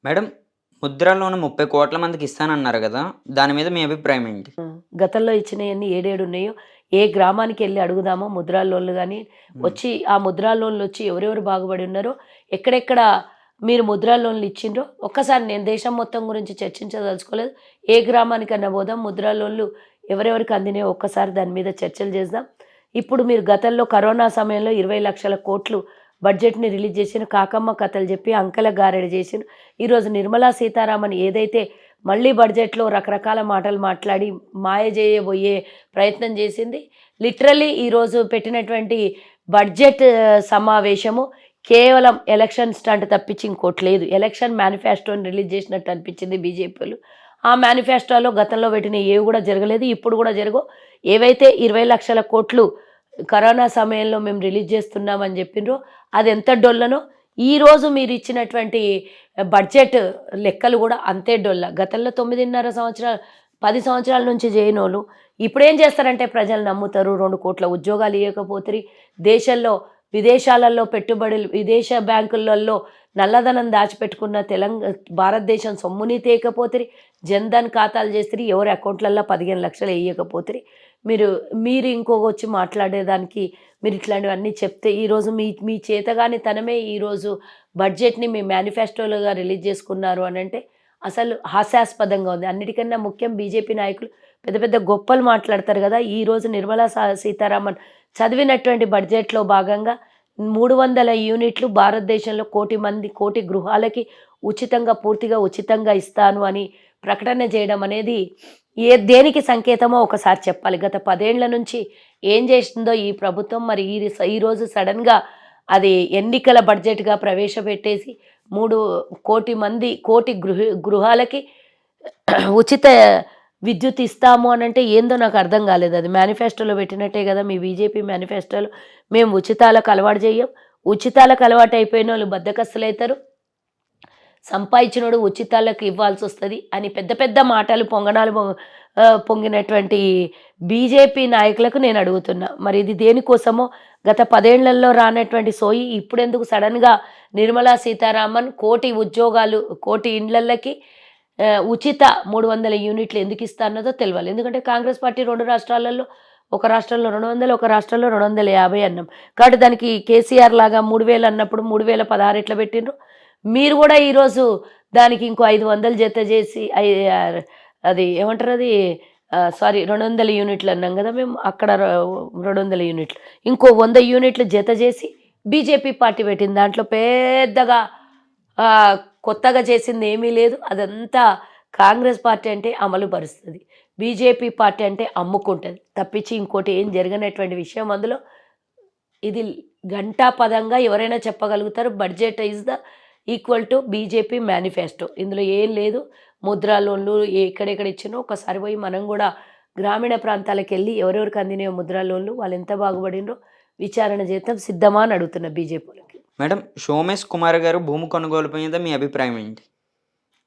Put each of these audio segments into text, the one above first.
Madam, Mudra loan 30 కోట్ల మందికి ఇస్తానన్నారు గదా! దాని మీద మీ అభిప్రాయం ఏంటి? గతంలో ఇచ్చినయన్నీ ఏడేడున్నాయో, ఏ గ్రామానికెళ్ళి అడుగుదామో ముద్రా లోన్‌లు గాని, హ్మ్. వచ్చి ఆ ముద్రా లోన్‌లొచ్చి ఎవరెవరు బాగుపడి ఉన్నారో, ఎక్కడెక్కడ మీరు ముద్రా లోన్‌లు ఇచ్చిండ్రో, ఒక్కసారి నేను దేశం మొత్తం గురించి చర్చించదలుచుకోలేదు. ఏ గ్రామానికన్నా పోదాం, ముద్రా లోన్‌లు ఎవరెవరికి అందినాయో ఒక్కసారి దాని మీద చర్చలు చేద్దాం. ఇప్పుడు మీరు గతంలో కరోనా సమయంలో 20,00,00,000 బడ్జెట్‌ని రిలీజ్ చేసిండ్రు. కాకమ్మ కథలు చెప్పి అంకెల గారెడి చేసిండ్రు. ఈరోజు నిర్మలా సీతారామన్ ఏదైతే మళ్ళీ బడ్జెట్‌లో రకరకాల మాటలు మాట్లాడి మాయ చేయబోయే ప్రయత్నం చేసింది. లిటరల్లీ ఈరోజు పెట్టినటువంటి బడ్జెట్ సమావేశము కేవలం ఎలక్షన్ స్టంట్ తప్పించి ఇంకోటి లేదు. ఎలక్షన్ మేనిఫెస్టోని రిలీజ్ చేసినట్టు అనిపించింది బీజేపీలు. ఆ మేనిఫెస్టోలో గతంలో పెట్టిన ఏవి కూడా జరగలేదు. ఇప్పుడు కూడా జరగవు. ఏవైతే 20,00,00,000 కరోనా సమయంలో మేము రిలీజ్ చేస్తున్నామని చెప్పిండ్రో అది ఎంత డొల్లనో ఈరోజు మీరు ఇచ్చినటువంటి బడ్జెట్ లెక్కలు కూడా అంతే డొల్ల. గతంలో 9.5 సంవత్సరాలు 10 సంవత్సరాల నుంచి చేయనోళ్ళు ఇప్పుడేం చేస్తారంటే ప్రజలు నమ్ముతారు. 2 కోట్ల ఉద్యోగాలు ఇవ్వకపోతే దేశంలో విదేశాలలో పెట్టుబడులు విదేశ బ్యాంకులలో నల్లధనం దాచిపెట్టుకున్న భారతదేశం సొమ్ముని తేకపోతే జన్ధన్ ఖాతాలు చేస్తే ఎవరి అకౌంట్లలో 15 లక్షలు వేయకపోతే మీరు ఇంకొక వచ్చి మాట్లాడేదానికి మీరు ఇట్లాంటివన్నీ చెప్తే ఈరోజు మీ చేతగాని తనమే ఈరోజు బడ్జెట్ని మీ మేనిఫెస్టోలుగా రిలీజ్ చేసుకున్నారు అని అంటే అసలు హాస్యాస్పదంగా ఉంది. అన్నిటికన్నా ముఖ్యం బీజేపీ నాయకులు పెద్ద పెద్ద గొప్పలు మాట్లాడతారు కదా. ఈరోజు నిర్మలా సీతారామన్ చదివినటువంటి బడ్జెట్లో భాగంగా 300 యూనిట్లు భారతదేశంలో కోటి గృహాలకి పూర్తిగా ఉచితంగా ఇస్తాను అని ప్రకటన చేయడం అనేది దేనికి సంకేతమో ఒకసారి చెప్పాలి. గత 10 ఏళ్ల నుంచి ఏం చేసిందో ఈ ప్రభుత్వం మరి ఈరోజు సడన్గా అది ఎన్నికల బడ్జెట్గా ప్రవేశపెట్టేసి 3 కోటి గృహాలకి ఉచిత విద్యుత్ ఇస్తాము అని అంటే ఏందో నాకు అర్థం కాలేదు. అది మేనిఫెస్టోలో పెట్టినట్టే కదా. మీ బీజేపీ మేనిఫెస్టోలో మేము ఉచితాలకు అలవాటు చేయం, ఉచితాలకు అలవాటు అయిపోయిన వాళ్ళు బద్దకస్తులు అవుతారు, సంపాదించినోడు ఉచితాలకు ఇవ్వాల్సి వస్తుంది అని పెద్ద పెద్ద మాటలు పొంగినటువంటి బీజేపీ నాయకులకు నేను అడుగుతున్నా. మరి ఇది దేనికోసమో గత 10 ఏళ్లలో రానటువంటి సోయి ఇప్పుడెందుకు సడన్గా నిర్మలా సీతారామన్ కోటి ఇండ్లకి ఉచిత 300 యూనిట్లు ఎందుకు ఇస్తా అన్నదో తెలియాలి. ఎందుకంటే కాంగ్రెస్ పార్టీ 2 రాష్ట్రాలలో ఒక రాష్ట్రంలో 200 ఒక రాష్ట్రంలో 250 అన్నాం. కాబట్టి దానికి కేసీఆర్ లాగా 3,000 అన్నప్పుడు 3,016 ఎట్లా పెట్టిండ్రు. మీరు కూడా ఈరోజు దానికి ఇంకో 500 జత చేసి అది ఏమంటారు అది 200 యూనిట్లు అన్నాం కదా మేము. అక్కడ 200 యూనిట్లు ఇంకో 100 యూనిట్లు జత చేసి బీజేపీ పార్టీ పెట్టింది. దాంట్లో పెద్దగా కొత్తగా చేసింది ఏమీ లేదు. అదంతా కాంగ్రెస్ పార్టీ అంటే అమలు పరుస్తుంది, బీజేపీ పార్టీ అంటే అమ్ముకుంటుంది తప్పించి ఇంకోటి ఏం జరగనటువంటి విషయం. అందులో ఇది ఘంటాపదంగా ఎవరైనా చెప్పగలుగుతారు. Budget is the equal to BJP manifesto. ఇందులో ఏం లేదు. ముద్రా లోన్లు ఎక్కడెక్కడ ఇచ్చినో ఒకసారి పోయి మనం కూడా గ్రామీణ ప్రాంతాలకు వెళ్ళి ఎవరెవరికి అందినాయో ముద్రా లోన్లు, వాళ్ళు ఎంత బాగుపడినో విచారణ చేద్దాం. సిద్ధమా అని అడుగుతున్న బీజేపీలకి. మేడం, సోమేష్ కుమార్ గారు భూమి కొనుగోలు మీద మీ అభిప్రాయం ఏంటి?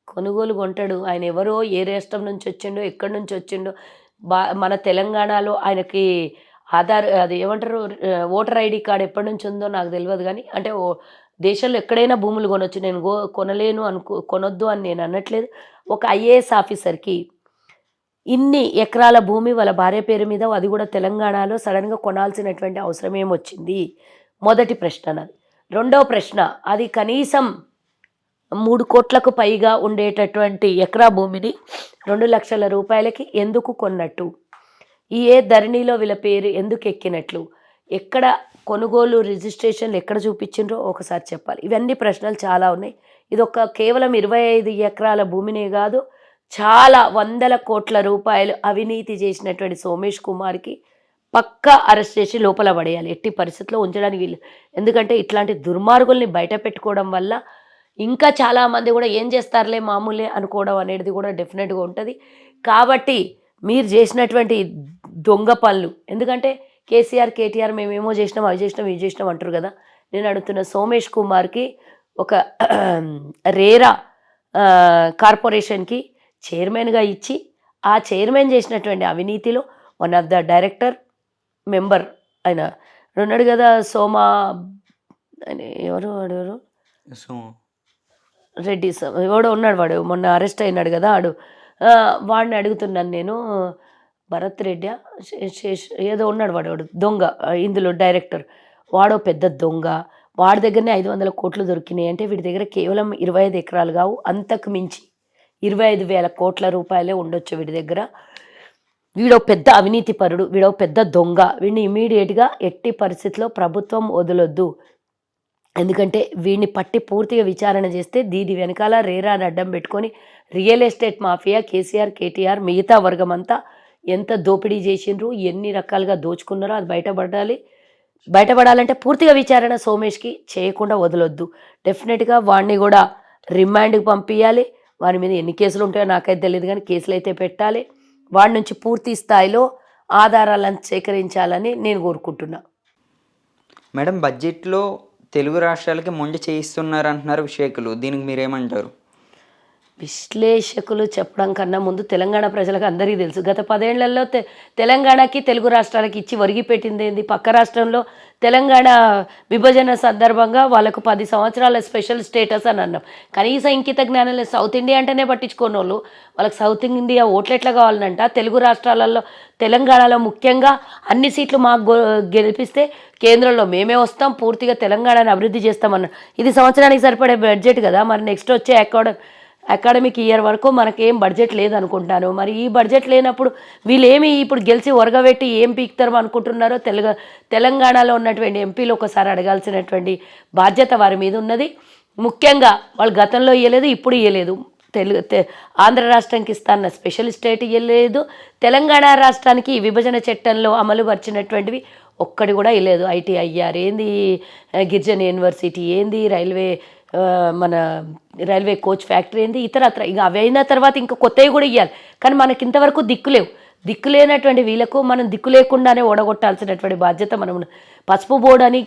కొనుగోలు కొంటాడు. ఆయన ఎవరో ఏ రాష్ట్రం నుంచి వచ్చిండో ఎక్కడి నుంచి వచ్చిండో మన తెలంగాణలో ఆయనకి అది ఏమంటారు ఓటర్ ఐడి కార్డు ఎప్పటి నుంచి ఉందో నాకు తెలియదు. కానీ అంటే దేశంలో ఎక్కడైనా భూములు కొనొచ్చు. నేను కొనలేను కొనొద్దు అని నేను అనట్లేదు. ఒక ఐఏఎస్ ఆఫీసర్కి ఇన్ని ఎకరాల భూమి వాళ్ళ భార్య పేరు మీద, అది కూడా తెలంగాణలో సడన్గా కొనాల్సినటువంటి అవసరం ఏమొచ్చింది? మొదటి ప్రశ్న నాది. రెండవ ప్రశ్న, అది కనీసం 3 కోట్లకు పైగా ఉండేటటువంటి ఎకరా భూమిని 2 లక్షల రూపాయలకి ఎందుకు కొన్నట్టు? ధరణిలో వీళ్ళ పేరు ఎందుకు ఎక్కినట్లు? ఎక్కడ కొనుగోలు రిజిస్ట్రేషన్లు ఎక్కడ చూపించిండ్రో ఒకసారి చెప్పాలి. ఇవన్నీ ప్రశ్నలు చాలా ఉన్నాయి. ఇది కేవలం 25 ఎకరాల భూమినే కాదు, చాలా 100 కోట్ల రూపాయలు అవినీతి చేసినటువంటి సోమేష్ కుమార్కి పక్కా అరెస్ట్ చేసి లోపల పడేయాలి. ఎట్టి పరిస్థితుల్లో ఉంచడానికి వీళ్ళు. ఎందుకంటే ఇట్లాంటి దుర్మార్గుల్ని బయట పెట్టుకోవడం వల్ల ఇంకా చాలామంది కూడా ఏం చేస్తారులే మామూలే అనుకోవడం అనేది కూడా డెఫినెట్గా ఉంటుంది. కాబట్టి మీరు చేసినటువంటి దొంగ పనులు, ఎందుకంటే కేసీఆర్ కేటీఆర్ మేమేమో చేసినాం అవి చేసినాం ఇవి చేసినాం అంటారు కదా. నేను అడుగుతున్న సోమేష్ కుమార్కి ఒక రేరా కార్పొరేషన్కి చైర్మన్గా ఇచ్చి ఆ చైర్మన్ చేసినటువంటి అవినీతిలో one of the director member ఆయన ఉన్నాడు కదా, సోమా అని ఎవరు రెడ్డి ఎవడో ఉన్నాడు, వాడు మొన్న అరెస్ట్ అయినాడు కదా వాడు. వాడిని అడుగుతున్నాను నేను, భరత్ రెడ్డి ఏదో ఉన్నాడు వాడు దొంగ, ఇందులో డైరెక్టర్. వాడో పెద్ద దొంగ, వాడి దగ్గరనే 500 కోట్లు దొరికినాయి అంటే వీడి దగ్గర కేవలం 25 ఎకరాలు కావు, అంతకు మించి 25,000 కోట్ల రూపాయలే ఉండొచ్చు వీడి దగ్గర. వీడో పెద్ద అవినీతి పరుడు, వీడో పెద్ద దొంగ. వీడిని ఇమీడియట్గా ఎట్టి పరిస్థితిలో ప్రభుత్వం వదలొద్దు. ఎందుకంటే వీడిని పట్టి పూర్తిగా విచారణ చేస్తే దీని వెనకాల రేరాని అడ్డం పెట్టుకొని real estate mafia, KCR, KTR, మిగతా వర్గం అంతా ఎంత దోపిడీ చేసిండ్రు, ఎన్ని రకాలుగా దోచుకున్నారో అది బయటపడాలంటే పూర్తిగా విచారణ సోమేష్కి చేయకుండా వదలొద్దు. డెఫినెట్గా వాడిని కూడా రిమాండ్కి పంపించాలి. వారి మీద ఎన్ని కేసులు ఉంటాయో నాకైతే తెలియదు, కానీ కేసులు అయితే పెట్టాలి. వాడి నుంచి పూర్తి స్థాయిలో ఆధారాలను సేకరించాలని నేను కోరుకుంటున్నా. మేడం, బడ్జెట్లో తెలుగు రాష్ట్రాలకి మొండి చేయిస్తున్నారు అంటున్నారు విశ్లేషకులు, దీనికి మీరేమంటారు? విశ్లేషకులు చెప్పడం కన్నా ముందు తెలంగాణ ప్రజలకు అందరికీ తెలుసు, గత 10 ఏళ్లలో తెలంగాణకి తెలుగు రాష్ట్రాలకి ఇచ్చి ఒరిగిపెట్టింది ఏంది. పక్క రాష్ట్రంలో తెలంగాణ విభజన సందర్భంగా వాళ్ళకు 10 సంవత్సరాల స్పెషల్ స్టేటస్ అని అన్నాం. కనీసం ఇంకిత జ్ఞానం లేదు. సౌత్ ఇండియా అంటేనే పట్టించుకోని వాళ్ళు వాళ్ళకి సౌత్ ఇండియా ఓట్లు ఎట్లా కావాలంట. తెలుగు రాష్ట్రాలలో తెలంగాణలో ముఖ్యంగా అన్ని సీట్లు మాకు గెలిపిస్తే కేంద్రంలో మేమే వస్తాం, పూర్తిగా తెలంగాణను అభివృద్ధి చేస్తామన్నారు. ఇది సంవత్సరానికి సరిపడే బడ్జెట్ కదా. మరి నెక్స్ట్ వచ్చే అకాడమిక్ ఇయర్ వరకు మనకేం బడ్జెట్ లేదనుకుంటాను. మరి ఈ బడ్జెట్ లేనప్పుడు వీళ్ళేమి ఇప్పుడు గెలిచి ఒరగబెట్టి ఏం పీకుతారు అనుకుంటున్నారో తెలంగాణలో ఉన్నటువంటి ఎంపీలు ఒకసారి అడగాల్సినటువంటి బాధ్యత వారి మీద ఉన్నది. ముఖ్యంగా వాళ్ళు గతంలో ఇవ్వలేదు, ఇప్పుడు ఇవ్వలేదు. ఆంధ్ర రాష్ట్రానికి ఇస్తాన్న స్పెషల్ స్టేట్ ఇవ్వలేదు. తెలంగాణ రాష్ట్రానికి విభజన చట్టంలో అమలు పరిచినటువంటివి ఒక్కటి కూడా ఇవ్వలేదు. ITIR ఏంది, గిరిజన యూనివర్సిటీ ఏంది, మన రైల్వే కోచ్ ఫ్యాక్టరీ ఏంది, ఇతరత్ర ఇక అవి అయిన తర్వాత ఇంకా కొత్తవి కూడా ఇవ్వాలి. కానీ మనకి ఇంతవరకు దిక్కు లేనటువంటి వీళ్ళకు మనం దిక్కు లేకుండానే ఓడగొట్టాల్సినటువంటి బాధ్యత మనం. పసుపు బోర్డు అని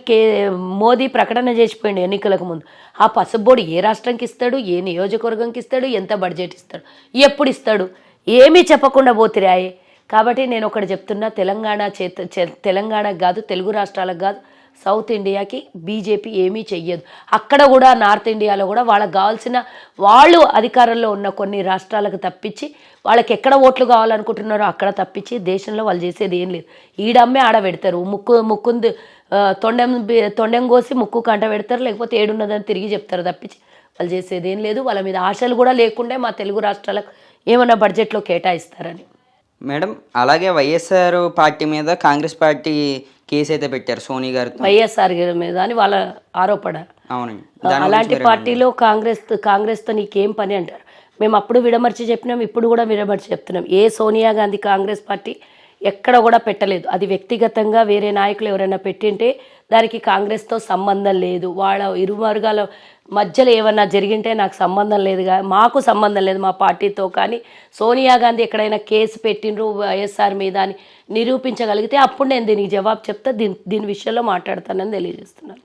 మోదీ ప్రకటన చేసిపోయింది ఎన్నికలకు ముందు. ఆ పసుపు బోర్డు ఏ రాష్ట్రానికి ఇస్తాడు, ఏ నియోజకవర్గంకి ఇస్తాడు, ఎంత బడ్జెట్ ఇస్తాడు, ఎప్పుడు ఇస్తాడు, ఏమీ చెప్పకుండా పోతిరాయే. కాబట్టి నేను ఒకటి చెప్తున్నా, తెలంగాణకు కాదు, తెలుగు రాష్ట్రాలకు కాదు, సౌత్ ఇండియాకి బీజేపీ ఏమీ చెయ్యదు. అక్కడ కూడా నార్త్ ఇండియాలో కూడా వాళ్ళకి కావాల్సిన వాళ్ళు అధికారంలో ఉన్న కొన్ని రాష్ట్రాలకు తప్పించి వాళ్ళకి ఎక్కడ ఓట్లు కావాలనుకుంటున్నారో అక్కడ తప్పించి దేశంలో వాళ్ళు చేసేది ఏం లేదు. ఈడమ్మే ఆడ పెడతారు, ముక్కుంది తొండెం కోసి ముక్కు కంట పెడతారు, లేకపోతే ఏడున్నదని తిరిగి చెప్తారు తప్పించి వాళ్ళు చేసేది ఏం లేదు. వాళ్ళ మీద ఆశలు కూడా లేకుండా మా తెలుగు రాష్ట్రాలకు ఏమన్నా బడ్జెట్లో కేటాయిస్తారని. మేడం, అలాగే వైఎస్ఆర్ పార్టీ మీద కాంగ్రెస్ పార్టీ కేసు అయితే పెట్టారు సోనియా గారు, వైఎస్ఆర్ మీద అని వాళ్ళ ఆరోపణ. అవునండి. అలాంటి పార్టీలో కాంగ్రెస్తో నీకేం పని అంటారు. మేము అప్పుడు విడమర్చి చెప్పినాం, ఇప్పుడు కూడా విడమర్చి చెప్తున్నాం. ఏ సోనియా గాంధీ కాంగ్రెస్ పార్టీ ఎక్కడ కూడా పెట్టలేదు. అది వ్యక్తిగతంగా వేరే నాయకులు ఎవరైనా పెట్టింటే దానికి కాంగ్రెస్తో సంబంధం లేదు. వాళ్ళ ఇరు వర్గాల మధ్యలో ఏమన్నా జరిగింటే నాకు సంబంధం లేదుగా, మాకు సంబంధం లేదు మా పార్టీతో. కానీ సోనియా గాంధీ ఎక్కడైనా కేసు పెట్టిండ్రు వైఎస్ఆర్ మీద అని నిరూపించగలిగితే అప్పుడు నేను దీనికి జవాబు చెప్తా, దీని విషయంలో మాట్లాడతానని తెలియజేస్తున్నాను.